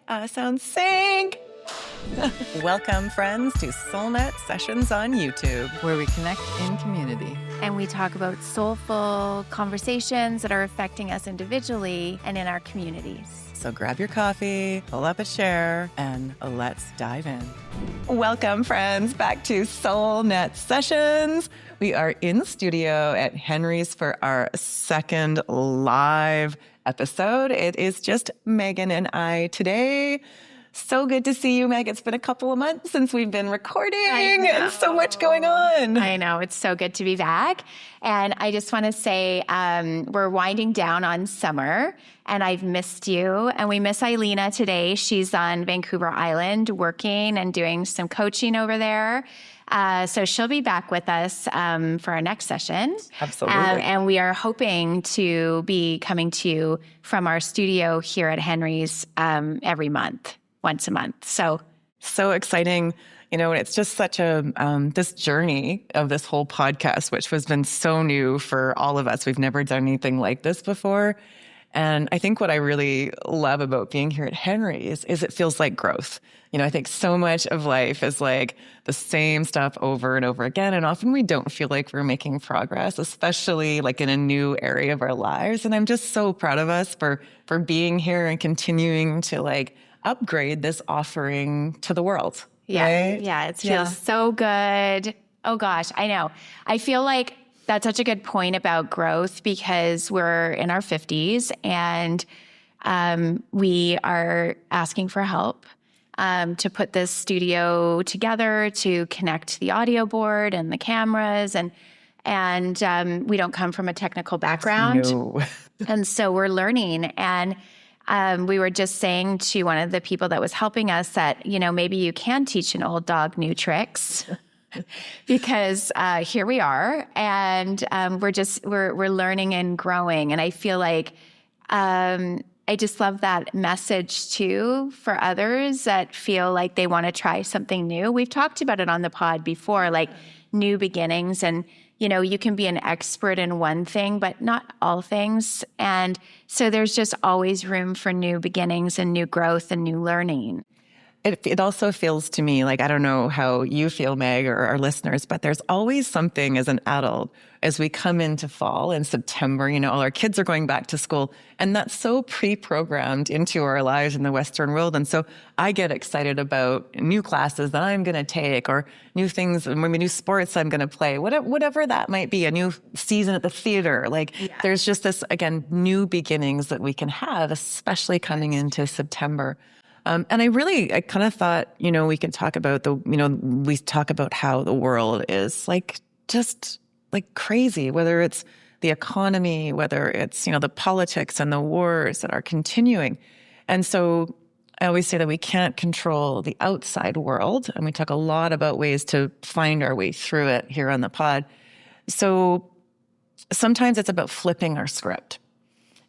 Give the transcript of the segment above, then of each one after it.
Sound sync. Welcome, friends, to SoulNet Sessions on YouTube, where we connect in community. And we talk about soulful conversations that are affecting us individually and in our communities. So grab your coffee, pull up a chair, and let's dive in. Welcome, friends, back to SoulNet Sessions. We are in the studio at Henry's for our second live episode. It is just Megan and I today. So good to see you, Meg. It's been a couple of months since we've been recording and so much going on. I know. It's so good to be back. And I just want to say we're winding down on summer and I've missed you. And we miss Eilina today. She's on Vancouver Island working and doing some coaching over there. So she'll be back with us for our next session. Absolutely. And we are hoping to be coming to you from our studio here at Henry's every month. Once a month. So exciting. You know, it's just such a, this journey of this whole podcast, which has been so new for all of us. We've never done anything like this before. And I think what I really love about being here at Henry's is it feels like growth. You know, I think so much of life is like the same stuff over and over again. And often we don't feel like we're making progress, especially like in a new area of our lives. And I'm just so proud of us for being here and continuing to like upgrade this offering to the world. Yeah. Right? Yeah. It feels so good. Oh gosh, I know. I feel like that's such a good point about growth because we're in our 50s and we are asking for help to put this studio together, to connect the audio board and the cameras and we don't come from a technical background. No. And so we're learning and we were just saying to one of the people that was helping us that, you know, maybe you can teach an old dog new tricks because here we are and we're learning and growing. And I feel like I just love that message too for others that feel like they want to try something new. We've talked about it on the pod before, like new beginnings and you know, you can be an expert in one thing, but not all things. And so there's just always room for new beginnings and new growth and new learning. It also feels to me like, I don't know how you feel, Meg, or our listeners, but there's always something as an adult, as we come into fall in September, you know, all our kids are going back to school, and that's so pre-programmed into our lives in the Western world. And so I get excited about new classes that I'm going to take or new things, maybe new sports I'm going to play, whatever that might be, a new season at the theater. Like there's just this, again, new beginnings that we can have, especially coming into September. And I kind of thought, you know, we could talk about we talk about how the world is like, just like crazy, whether it's the economy, whether it's, you know, the politics and the wars that are continuing. And so I always say that we can't control the outside world. And we talk a lot about ways to find our way through it here on the pod. So sometimes it's about flipping our script.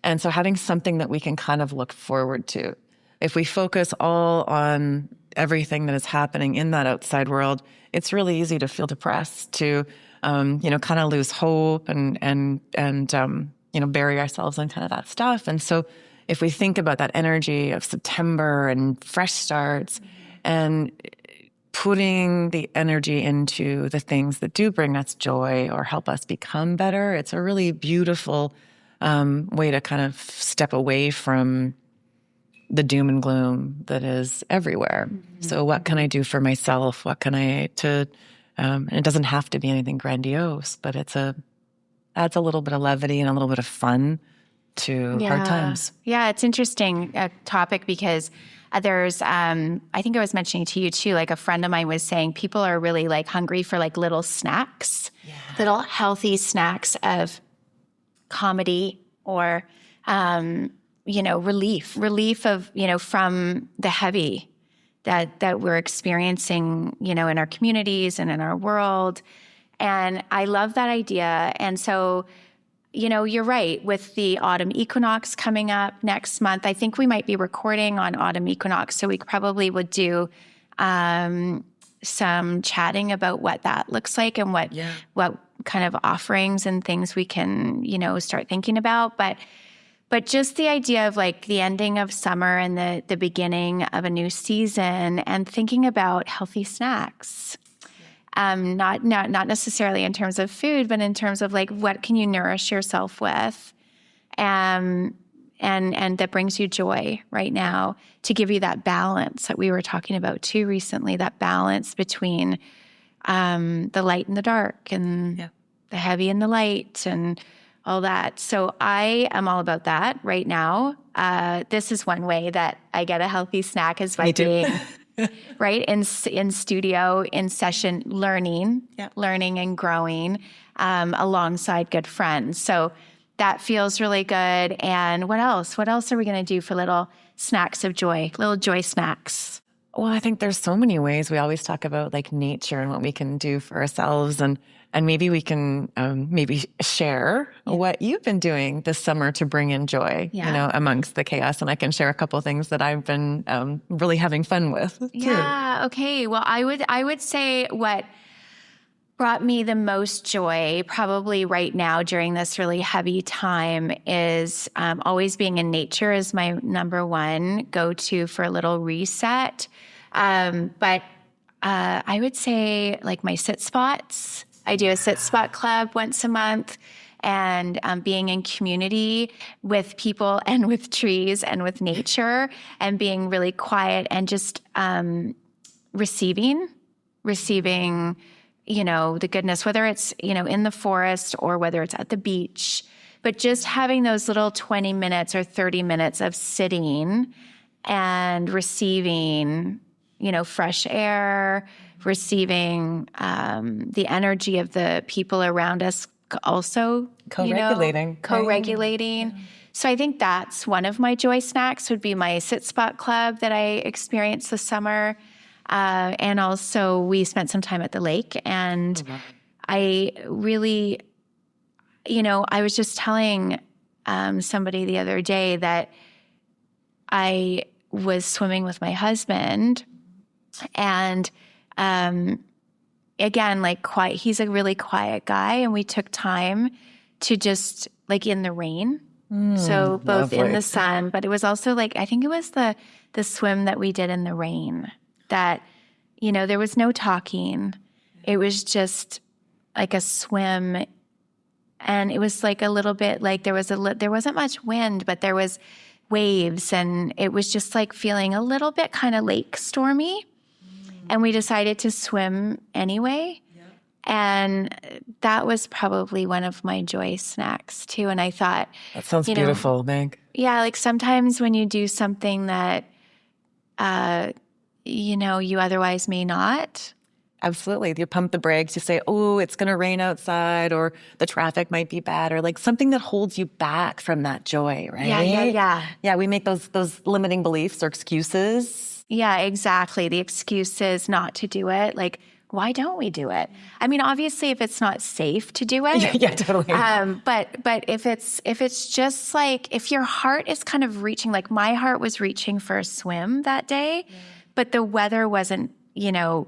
And so having something that we can kind of look forward to. If we focus all on everything that is happening in that outside world, it's really easy to feel depressed, to, you know, kind of lose hope and you know, bury ourselves in kind of that stuff. And so if we think about that energy of September and fresh starts and putting the energy into the things that do bring us joy or help us become better, it's a really beautiful way to kind of step away from the doom and gloom that is everywhere. Mm-hmm. So what can I do for myself? What can I and it doesn't have to be anything grandiose, but adds a little bit of levity and a little bit of fun to hard times. Yeah, it's interesting topic because there's, I think I was mentioning to you too, like a friend of mine was saying people are really like hungry for like little snacks, little healthy snacks of comedy or, you know, relief of, you know, from the heavy that we're experiencing, you know, in our communities and in our world. And I love that idea. And so, you know, you're right. With the autumn equinox coming up next month, I think we might be recording on autumn equinox. So we probably would do some chatting about what that looks like and what kind of offerings and things we can, you know, start thinking about. But But just the idea of like the ending of summer and the beginning of a new season, and thinking about healthy snacks. Not necessarily in terms of food, but in terms of like what can you nourish yourself with, and that brings you joy right now, to give you that balance that we were talking about too recently. That balance between the light and the dark, and the heavy and the light, and all that. So I am all about that right now. This is one way that I get a healthy snack, is by being right in studio, in session, learning and growing alongside good friends. So that feels really good. And what else? What else are we going to do for little snacks of joy, little joy snacks? Well, I think there's so many ways. We always talk about like nature and what we can do for ourselves, and maybe we can maybe share what you've been doing this summer to bring in joy, amongst the chaos. And I can share a couple of things that I've been really having fun with too. Yeah. Okay. Well, I would say what brought me the most joy probably right now during this really heavy time is always being in nature is my number one go-to for a little reset. But I would say like my sit spots. I do a sit spot club once a month, and being in community with people and with trees and with nature, and being really quiet and just receiving, the goodness, whether it's, in the forest or whether it's at the beach, but just having those little 20 minutes or 30 minutes of sitting and receiving, fresh air, receiving the energy of the people around us, also co-regulating. So I think that's one of my joy snacks, would be my sit spot club that I experienced this summer. And also we spent some time at the lake, and I really, I was just telling somebody the other day that I was swimming with my husband, and again, like quiet, he's a really quiet guy, and we took time to just like in the rain. So both in the sun, but it was also like, I think it was the swim that we did in the rain, that, there was no talking. It was just like a swim. And it was like a little bit like there wasn't much wind, but there was waves, and it was just like feeling a little bit kind of lake stormy. And we decided to swim anyway. And that was probably one of my joy snacks too. And I thought, that sounds beautiful, Meg. Yeah, like sometimes when you do something that, you otherwise may not. Absolutely. You pump the brakes. You say, oh, it's going to rain outside, or the traffic might be bad, or like something that holds you back from that joy, right? Yeah. Yeah, we make those limiting beliefs or excuses. Yeah, exactly. The excuses not to do it. Like, why don't we do it? I mean, obviously, if it's not safe to do it. Yeah, totally. But if it's just like, if your heart is kind of reaching, like my heart was reaching for a swim that day, but the weather wasn't,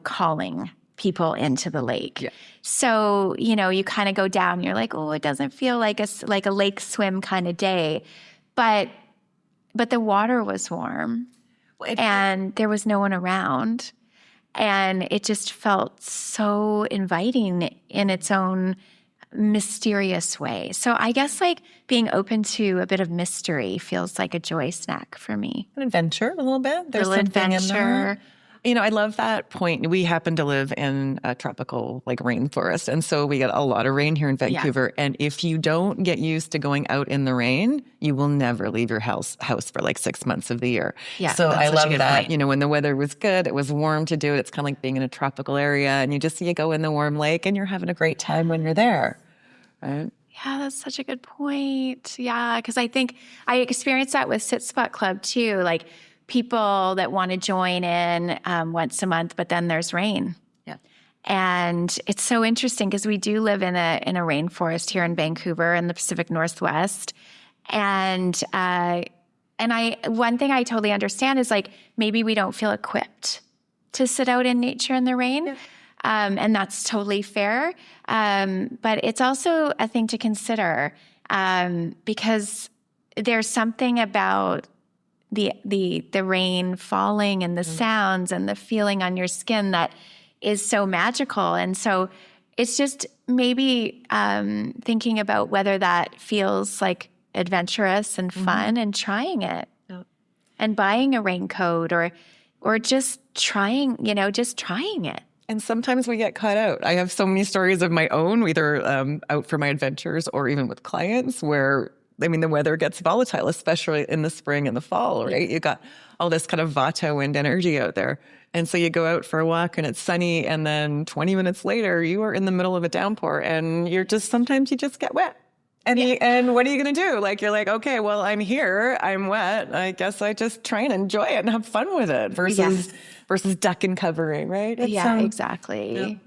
calling people into the lake. Yeah. So, you kind of go down, you're like, oh, it doesn't feel like a lake swim kind of day. But the water was warm, and there was no one around. And it just felt so inviting in its own mysterious way. So I guess like being open to a bit of mystery feels like a joy snack for me. An adventure, a little bit. There's something in there. I love that point. We happen to live in a tropical like rainforest. And so we get a lot of rain here in Vancouver. Yeah. And if you don't get used to going out in the rain, you will never leave your house for like 6 months of the year. Yeah, so I love that. Point. When the weather was good, it was warm to do it. It's kind of like being in a tropical area, and you go in the warm lake and you're having a great time when you're there. Right? Yeah, that's such a good point. Yeah, because I think I experienced that with Sit Spot Club too. Like, people that want to join in once a month, but then there's rain. Yeah. And it's so interesting because we do live in a rainforest here in Vancouver in the Pacific Northwest. And one thing I totally understand is like, maybe we don't feel equipped to sit out in nature in the rain. Yeah. And that's totally fair. But it's also a thing to consider because there's something about the rain falling and the sounds and the feeling on your skin that is so magical. And so it's just maybe thinking about whether that feels like adventurous and fun and trying it and buying a raincoat or just trying it. And sometimes we get caught out. I have so many stories of my own, either out for my adventures or even with clients where, I mean, the weather gets volatile, especially in the spring and the fall, right? You got all this kind of vata wind energy out there. And so you go out for a walk and it's sunny, and then 20 minutes later, you are in the middle of a downpour and sometimes you just get wet. And what are you going to do? Like, you're like, okay, well, I'm here, I'm wet. I guess I just try and enjoy it and have fun with it versus duck and covering, right? It's, exactly.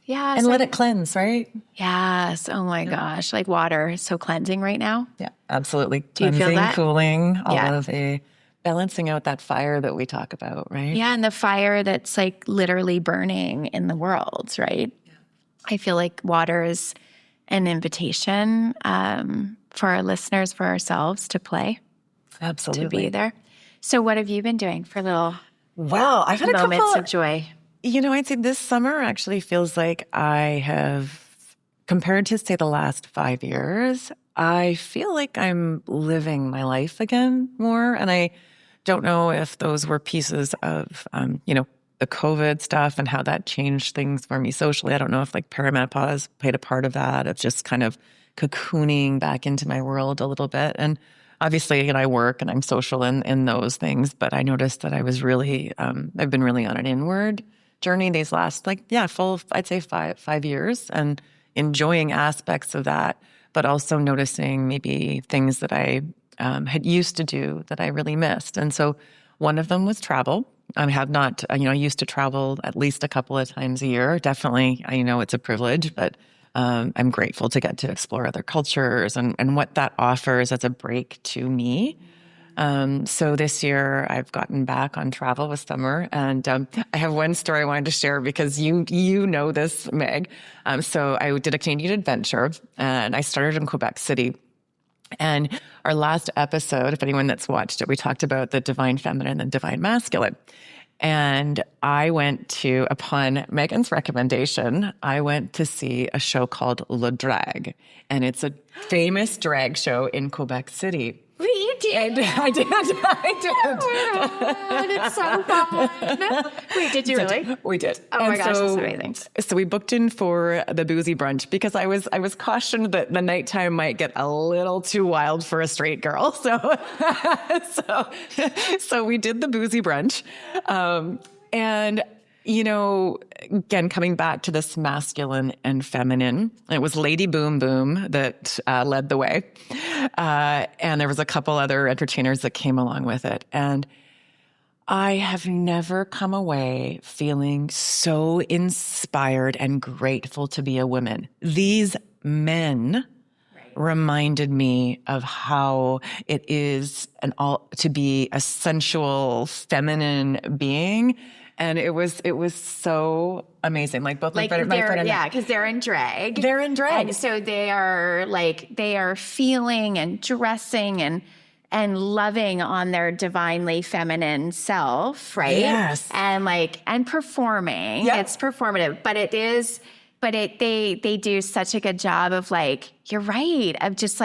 Yeah. And let it cleanse, right? Yes. Oh my gosh. Like water is so cleansing right now. Yeah, absolutely. Do you feel that? Cooling, all of the balancing out that fire that we talk about, right? Yeah. And the fire that's like literally burning in the world, right? Yeah. I feel like water is an invitation for our listeners, for ourselves to play. Absolutely. To be there. So what have you been doing for little I've had moments of joy? I'd say this summer actually feels like I have, compared to, say, the last 5 years, I feel like I'm living my life again more. And I don't know if those were pieces of, the COVID stuff and how that changed things for me socially. I don't know if like perimenopause played a part of that, of just kind of cocooning back into my world a little bit. And obviously, I work and I'm social in those things, but I noticed that I was really, I've been really on an inward journey these last, I'd say 5 years, and enjoying aspects of that, but also noticing maybe things that I had used to do that I really missed. And so one of them was travel. I have not, I used to travel at least a couple of times a year. Definitely, I know it's a privilege, but I'm grateful to get to explore other cultures and what that offers as a break to me. So this year I've gotten back on travel with summer, and I have one story I wanted to share because you know this, Meg. So I did a Canadian adventure, and I started in Quebec City. And our last episode, if anyone that's watched it, we talked about the divine feminine and divine masculine. And I went to, upon Megan's recommendation, I went to see a show called Le Drag. And it's a famous drag show in Quebec City. You did. I did. Oh, it's so fun. Wait, did you really? We did. Oh my gosh, that's amazing. So we booked in for the boozy brunch because I was cautioned that the nighttime might get a little too wild for a straight girl. So so we did the boozy brunch. And again, coming back to this masculine and feminine, it was Lady Boom Boom that led the way. And there was a couple other entertainers that came along with it. And I have never come away feeling so inspired and grateful to be a woman. These men reminded me of how it is to be a sensual, feminine being. And it was so amazing. Like both my friend and I. Because they're in drag. They're in drag. And so they are feeling and dressing and loving on their divinely feminine self, right? Yes. And performing. Yeah. It's performative, they do such a good job of you're right, of just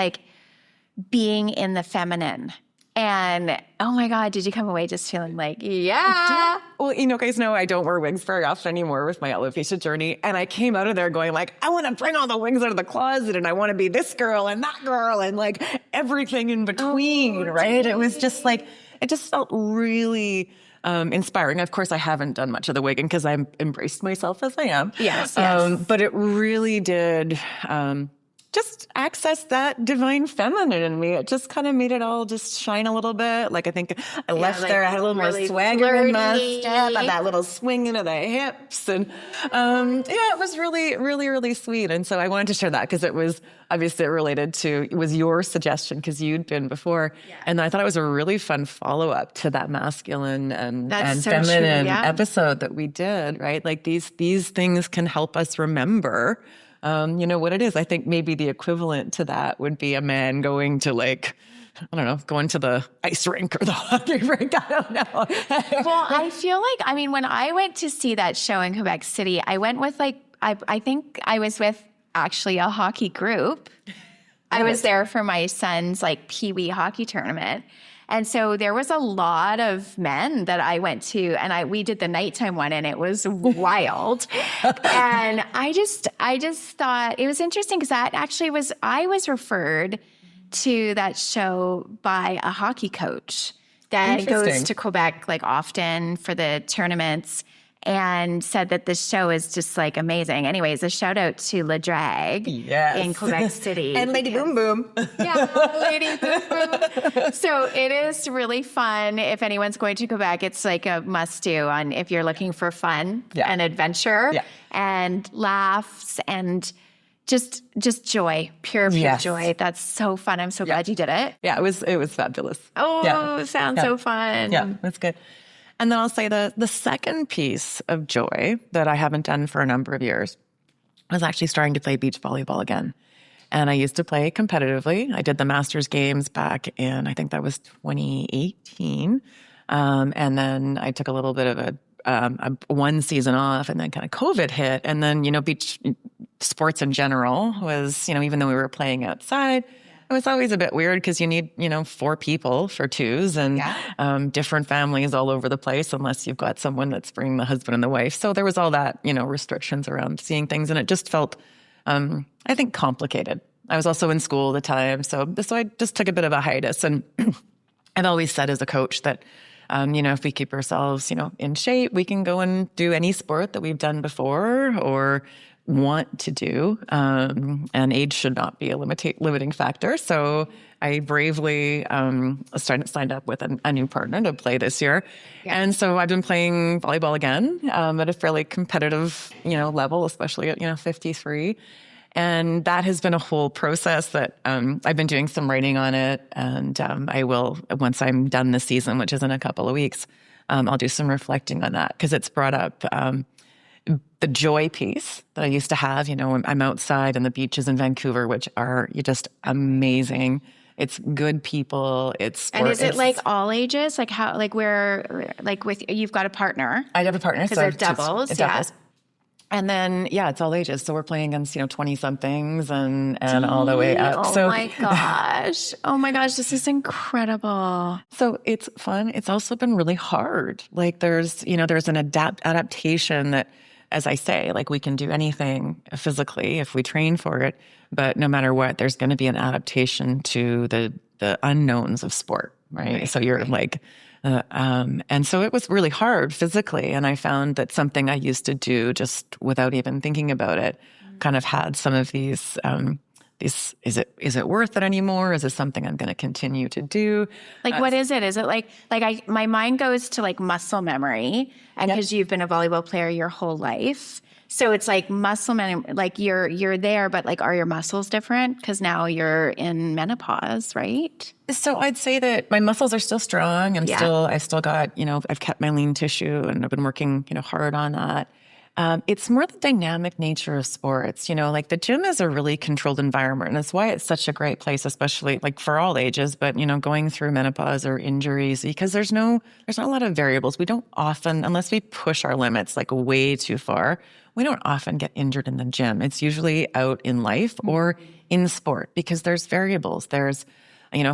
being in the feminine. And oh my God, did you come away just feeling yeah? Well, guys know I don't wear wigs very often anymore with my alopecia journey. And I came out of there going I want to bring all the wigs out of the closet, and I want to be this girl and that girl and everything in between, right? It was just it just felt really inspiring. Of course, I haven't done much of the wigging because I embraced myself as I am. Yes. But it really did just access that divine feminine in me. It just kind of made it all just shine a little bit. I think I left there, I had a little really more swagger in my step, and that little swing into the hips. And it was really, really, really sweet. And so I wanted to share that because it was obviously it was your suggestion because you'd been before. Yeah. And I thought it was a really fun follow-up to that masculine and so feminine episode that we did, right? These things can help us remember what it is. I think maybe the equivalent to that would be a man going to I don't know, going to the ice rink or the hockey rink. I don't know. Well, I feel like, I mean, when I went to see that show in Quebec City, I went with like, I think I was with actually a hockey group. I was there for my son's like pee-wee hockey tournament. And so there was a lot of men that I went to, and we did the nighttime one, and it was wild. And I just thought it was interesting because that actually I was referred to that show by a hockey coach that goes to Quebec like often for the tournaments, and said that this show is just like amazing. Anyways, a shout out to Le Drag in Quebec City. And Lady Boom Boom. Yeah, Lady Boom Boom. So it is really fun. If anyone's going to Quebec, it's like a must do on if you're looking for fun and adventure and laughs and just joy, pure joy. That's so fun. I'm so glad you did it. Yeah, it was fabulous. Oh, sounds so fun. Yeah, that's good. And then I'll say the second piece of joy that I haven't done for a number of years was actually starting to play beach volleyball again. And I used to play competitively. I did the Masters games back in, I think that was 2018. And then I took a little bit of a one season off, and then kind of COVID hit. And then, beach sports in general was, even though we were playing outside, it was always a bit weird because you need, 4 people for twos and different families all over the place unless you've got someone that's bringing the husband and the wife. So there was all that, restrictions around seeing things. And it just felt, I think, complicated. I was also in school at the time. So I just took a bit of a hiatus. And I've always said as a coach that, if we keep ourselves, in shape, we can go and do any sport that we've done before or want to do, and age should not be a limiting factor. So I bravely signed up with a new partner to play this year. Yeah. And so I've been playing volleyball again at a fairly competitive, level, especially at, 53. And that has been a whole process that I've been doing some writing on it. And I will, once I'm done this season, which is in a couple of weeks, I'll do some reflecting on that because it's brought up the joy piece that I used to have. I'm outside on the beaches in Vancouver, which are just amazing. It's good people. It's sport. And is it like all ages? Like how? Like where? Like you've got a partner? I have a partner. Because they're doubles. Doubles. And then, it's all ages. So we're playing against, 20-somethings and all the way up. My gosh. Oh my gosh. This is incredible. So it's fun. It's also been really hard. Like there's an adaptation that, as I say, like we can do anything physically if we train for it. But no matter what, there's going to be an adaptation to the unknowns of sport, right? So you're like... and so it was really hard physically. And I found that something I used to do just without even thinking about it kind of had some of these, is it worth it anymore? Is it something I'm going to continue to do? Like, what is it? Is it my mind goes to like muscle memory, and because you've been a volleyball player your whole life. So it's like muscle memory, like you're there, but like, are your muscles different? Because now you're in menopause, right? So I'd say that my muscles are still strong. I've still got, I've kept my lean tissue and I've been working, hard on that. It's more the dynamic nature of sports, like the gym is a really controlled environment. And that's why it's such a great place, especially like for all ages, but, going through menopause or injuries, because there's not a lot of variables. We don't often, unless we push our limits like way too far, we don't often get injured in the gym. It's usually out in life or in sport because there's variables. There's,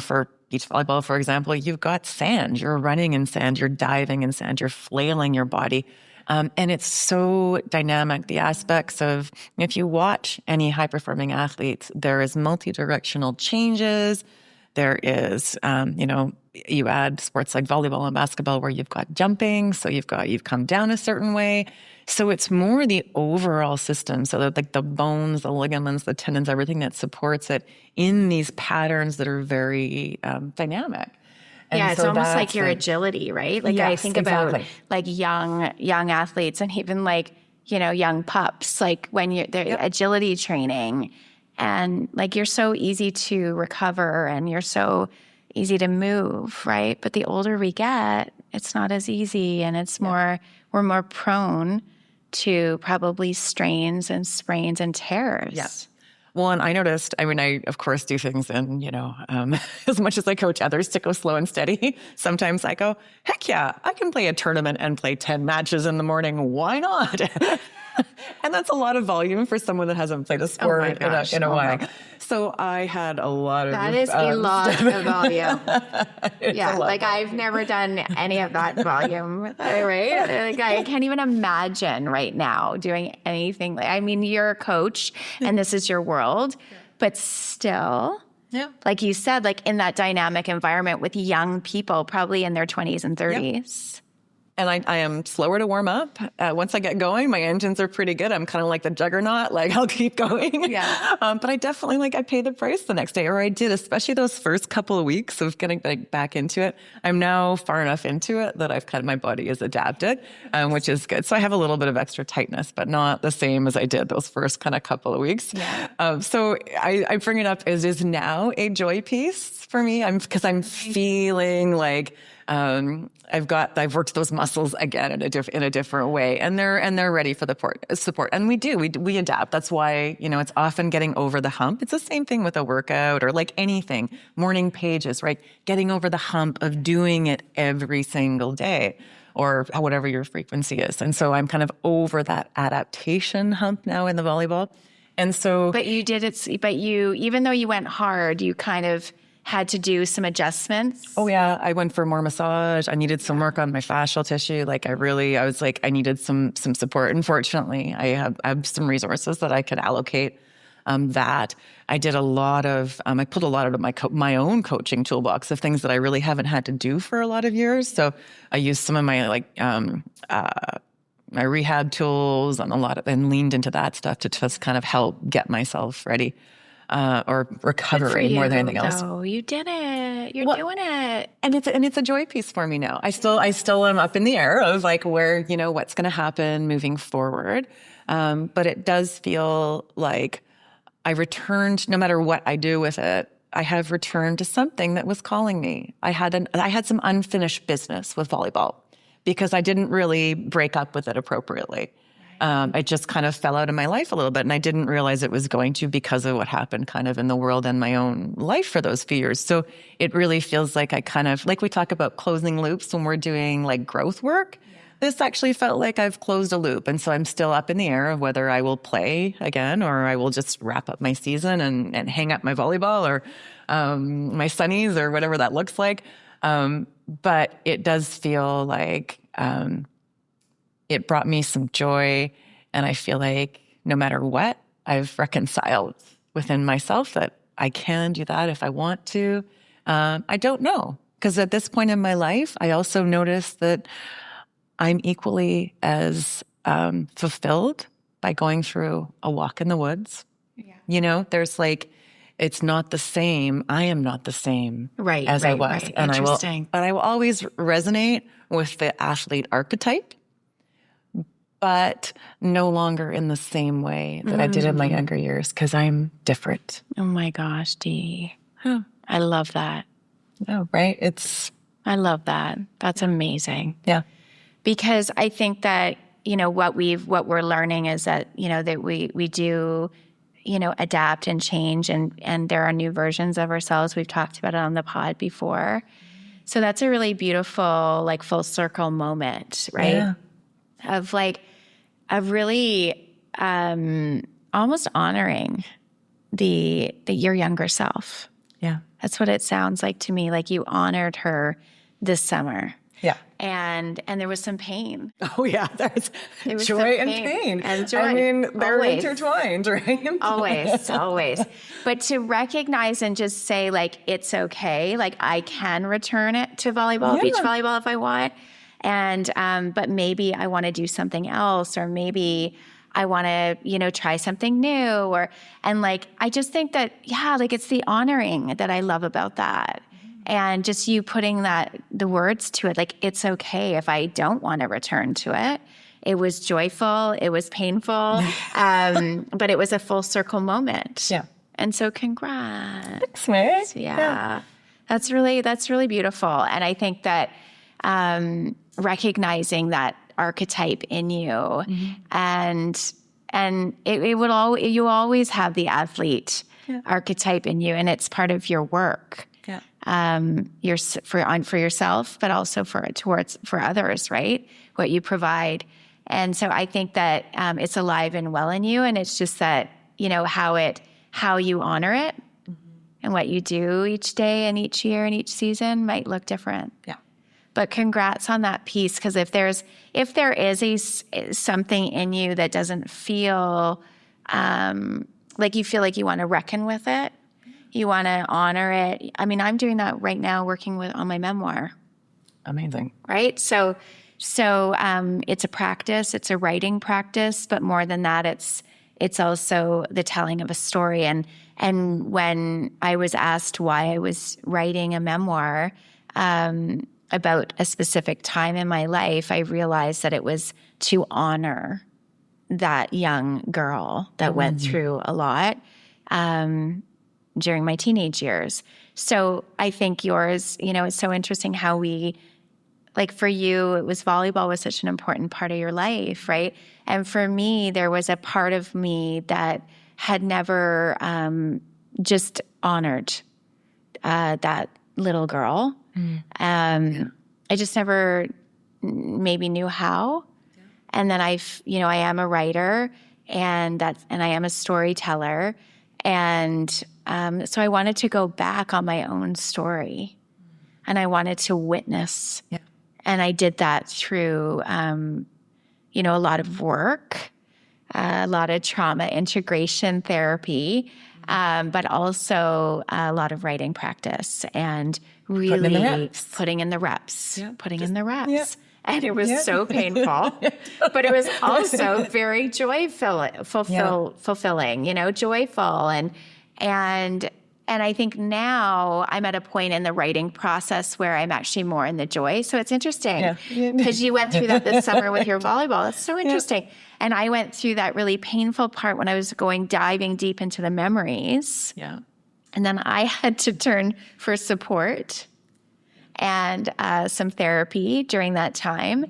for beach volleyball, for example, you've got sand. You're running in sand. You're diving in sand. You're flailing your body. And it's so dynamic. The aspects of, if you watch any high-performing athletes, there is multi-directional changes. There is, you add sports like volleyball and basketball where you've got jumping. So you've come down a certain way. So it's more the overall system. So that like the bones, the ligaments, the tendons, everything that supports it in these patterns that are very dynamic. And it's almost like your agility, right? Like I think about like young athletes and even like, young pups, like when they're agility training and like you're so easy to recover and you're so easy to move, right? But the older we get, it's not as easy and it's we're more prone to probably strains and sprains and tears. Yes. Well, and I noticed, I mean, I, of course, do things in, as much as I coach others to go slow and steady, sometimes I go, heck yeah, I can play a tournament and play 10 matches in the morning. Why not? And that's a lot of volume for someone that hasn't played a sport in a while. So I had a lot of... That is a lot of volume. Yeah, like I've never done any of that volume, right? Like I can't even imagine right now doing anything. I mean, you're a coach and this is your world, but still, like you said, like in that dynamic environment with young people, probably in their 20s and 30s. And I am slower to warm up. Once I get going, my engines are pretty good. I'm kind of like the juggernaut. Like I'll keep going. Yeah. But I definitely I pay the price the next day, or I did, especially those first couple of weeks of getting back into it. I'm now far enough into it that I've my body is adapted, which is good. So I have a little bit of extra tightness, but not the same as I did those first kind of couple of weeks. Yeah. So I bring it up as is now a joy piece for me. Because I'm feeling like, I've worked those muscles again in a different way, and they're ready for the support. And we adapt. That's why, it's often getting over the hump. It's the same thing with a workout or like anything, morning pages, right? Getting over the hump of doing it every single day or whatever your frequency is. And so I'm kind of over that adaptation hump now in the volleyball. And so, but you did it, even though you went hard, you kind of had to do some adjustments. Oh yeah. I went for more massage. I needed some work on my fascial tissue. I needed some support. Unfortunately, I have some resources that I could allocate that. I did a lot of, I pulled a lot out of my own coaching toolbox of things that I really haven't had to do for a lot of years. So I used some of my my rehab tools and leaned into that stuff to just kind of help get myself ready. Or recovery more than anything else. Oh, you did it. You're doing it. And it's a joy piece for me now. I still am up in the air of where, what's going to happen moving forward. But it does feel like I returned, no matter what I do with it, I have returned to something that was calling me. I had some unfinished business with volleyball because I didn't really break up with it appropriately. It just kind of fell out of my life a little bit, and I didn't realize it was going to because of what happened kind of in the world and my own life for those few years. So it really feels like I kind of, like we talk about closing loops when we're doing growth work. Yeah. This actually felt like I've closed a loop. And so I'm still up in the air of whether I will play again or I will just wrap up my season and hang up my volleyball or my sunnies or whatever that looks like. But it does feel like it brought me some joy, and I feel like no matter what, I've reconciled within myself that I can do that if I want to. I don't know, because at this point in my life, I also notice that I'm equally as fulfilled by going through a walk in the woods. Yeah. There's it's not the same. I am not the same as I was. Right. And I will always resonate with the athlete archetype, but no longer in the same way that I did in my younger years, because I'm different. Oh my gosh, Dee. Huh. I love that. Oh, right? I love that. That's amazing. Yeah. Because I think that, what we're learning is that, that we do, adapt and change, and there are new versions of ourselves. We've talked about it on the pod before. So that's a really beautiful, full circle moment, right? Yeah. Of really almost honoring your younger self. Yeah. That's what it sounds like to me. Like you honored her this summer. Yeah. And there was some pain. Oh yeah, there's joy and pain. And joy. I mean, they're Always. Intertwined, right? Always. But to recognize and just say it's okay. I can return it to volleyball, beach volleyball if I want. And, but maybe I want to do something else, or maybe I want to, try something new, I just think that, it's the honoring that I love about that. And just you putting the words to it, it's okay if I don't want to return to it. It was joyful. It was painful. But it was a full circle moment. Yeah. And so congrats. Thanks, Meg. Yeah. That's really beautiful. And I think that, recognizing that archetype in you and And you always have the athlete archetype in you, and it's part of your work. Yeah. For yourself, but also for others, right? What you provide. And so I think that it's alive and well in you, and it's just that, how you honor it and what you do each day and each year and each season might look different. Yeah. But congrats on that piece, because if there is something in you that doesn't feel like you feel like you want to reckon with it, you want to honor it. I mean, I'm doing that right now, working on my memoir. Amazing. Right? So it's a practice, it's a writing practice, but more than that, it's also the telling of a story. And when I was asked why I was writing a memoir about a specific time in my life, I realized that it was to honor that young girl that went through a lot during my teenage years. So I think yours, it's so interesting how for you, it was volleyball was such an important part of your life, right? And for me, there was a part of me that had never just honored that little girl. I just never maybe knew how. Yeah. And then I am a writer, and I am a storyteller. And so I wanted to go back on my own story, and I wanted to witness. Yeah. And I did that through, a lot of work, a lot of trauma integration therapy, but also a lot of writing practice and really putting in the reps. Yeah. And it was so painful, but it was also very fulfilling, joyful. And I think now I'm at a point in the writing process where I'm actually more in the joy. So it's interesting because you went through that this summer with your volleyball. That's so interesting. Yeah. And I went through that really painful part when I was diving deep into the memories. Yeah. And then I had to turn for support and some therapy during that time.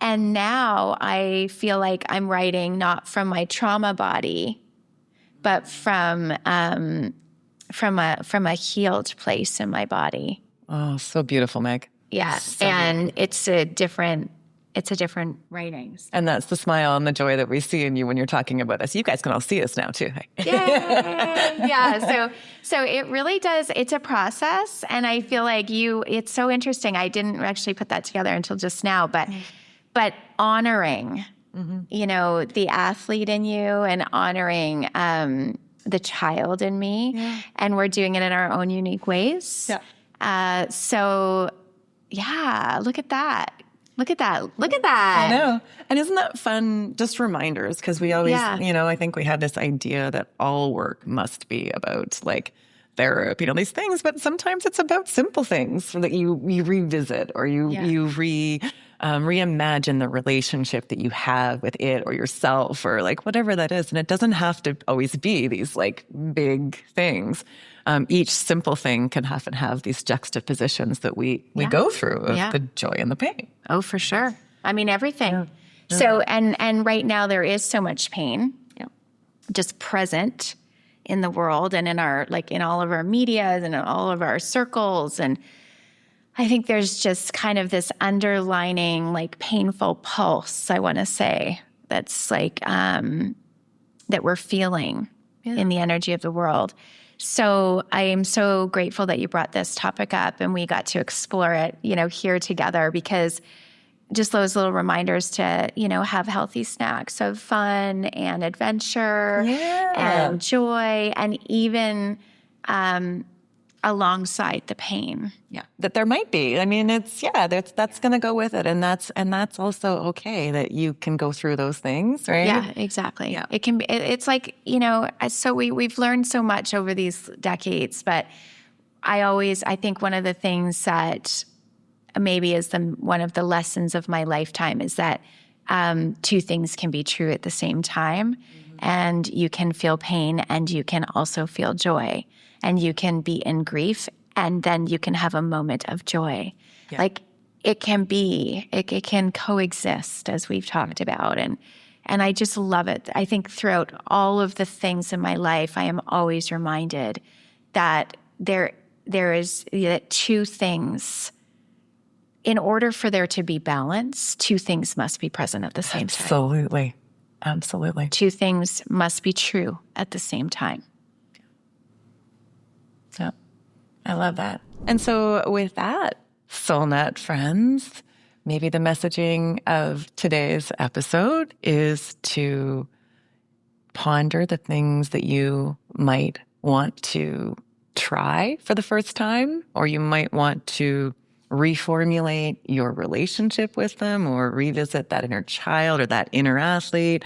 And now I feel like I'm writing not from my trauma body, but from a healed place in my body. Oh, so beautiful, Meg. Yeah. So and it's a different writing. And that's the smile and the joy that we see in you when you're talking about us. You guys can all see us now too. Yeah. So it really does. It's a process. And I feel like it's so interesting. I didn't actually put that together until just now, but honoring, the athlete in you and honoring, the child in me, and we're doing it in our own unique ways. Yeah. Look at that. I know. And isn't that fun? Just reminders, because we always, I think we had this idea that all work must be about therapy, these things, but sometimes it's about simple things so that you revisit or you reimagine the relationship that you have with it or yourself or whatever that is. And it doesn't have to always be these big things. Each simple thing can often have these juxtapositions that we go through of the joy and the pain. Oh, for sure. I mean, everything. Yeah. So, and right now there is so much pain just present in the world and in our, in all of our medias and in all of our circles. And I think there's just kind of this underlining, painful pulse, I want to say, that's that we're feeling in the energy of the world. So I am so grateful that you brought this topic up and we got to explore it, here together, because just those little reminders to, have healthy snacks of fun and adventure and joy, and even alongside the pain. Yeah, that there might be. I mean, it's that's going to go with it, and that's also okay that you can go through those things, right? Yeah, exactly. Yeah. It can be. It's so we've learned so much over these decades, but I think one of the things that maybe is one of the lessons of my lifetime is that two things can be true at the same time, and you can feel pain, and you can also feel joy. And you can be in grief, and then you can have a moment of joy. Yeah. It can coexist, as we've talked about. And And I just love it. I think throughout all of the things in my life, I am always reminded that there is two things. In order for there to be balance, two things must be present at the same time. Absolutely. Absolutely. Two things must be true at the same time. Yeah. I love that. And so with that, SoulNet friends, maybe the messaging of today's episode is to ponder the things that you might want to try for the first time, or you might want to reformulate your relationship with them or revisit that inner child or that inner athlete.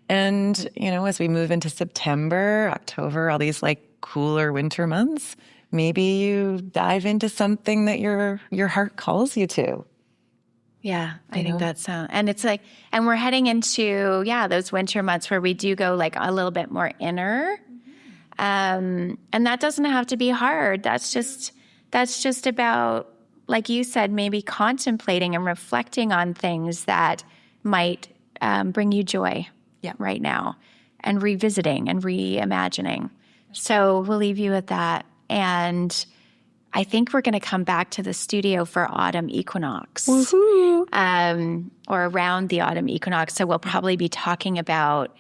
And, as we move into September, October, all these like cooler winter months, maybe you dive into something that your heart calls you to. Yeah, I think that's and it's like, and we're heading into, those winter months where we do go like a little bit more inner. And that doesn't have to be hard. That's just about, like you said, maybe contemplating and reflecting on things that might bring you joy right now, and revisiting and reimagining. So we'll leave you at that. And I think we're going to come back to the studio for autumn equinox, or around the autumn equinox. So we'll probably be talking about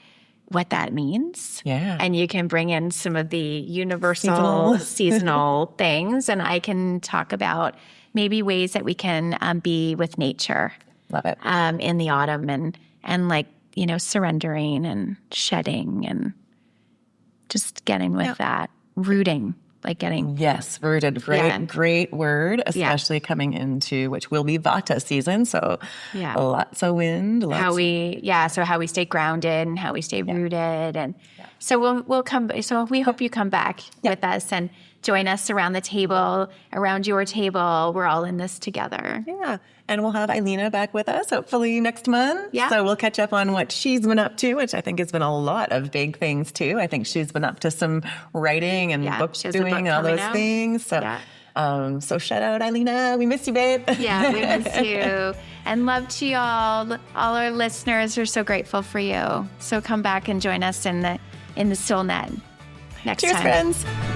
what that means. Yeah. And you can bring in some of the universal seasonal things, and I can talk about maybe ways that we can be with nature. Love it. In the autumn, and like, surrendering and shedding and just getting with that, rooting. Like getting rooted. Great word, especially coming into which will be Vata season. So lots of wind. How we stay grounded and how we stay rooted, and so we'll come. So we hope you come back with us and join us around the table, around your table. We're all in this together. Yeah. And we'll have Ailina back with us, hopefully next month. Yeah. So we'll catch up on what she's been up to, which I think has been a lot of big things too. I think she's been up to some writing and book doing and all those things. So, so shout out, Ailina. We miss you, babe. Yeah, we miss you. And love to y'all. All our listeners are so grateful for you. So come back and join us in the SoulNet next time. Cheers, friends.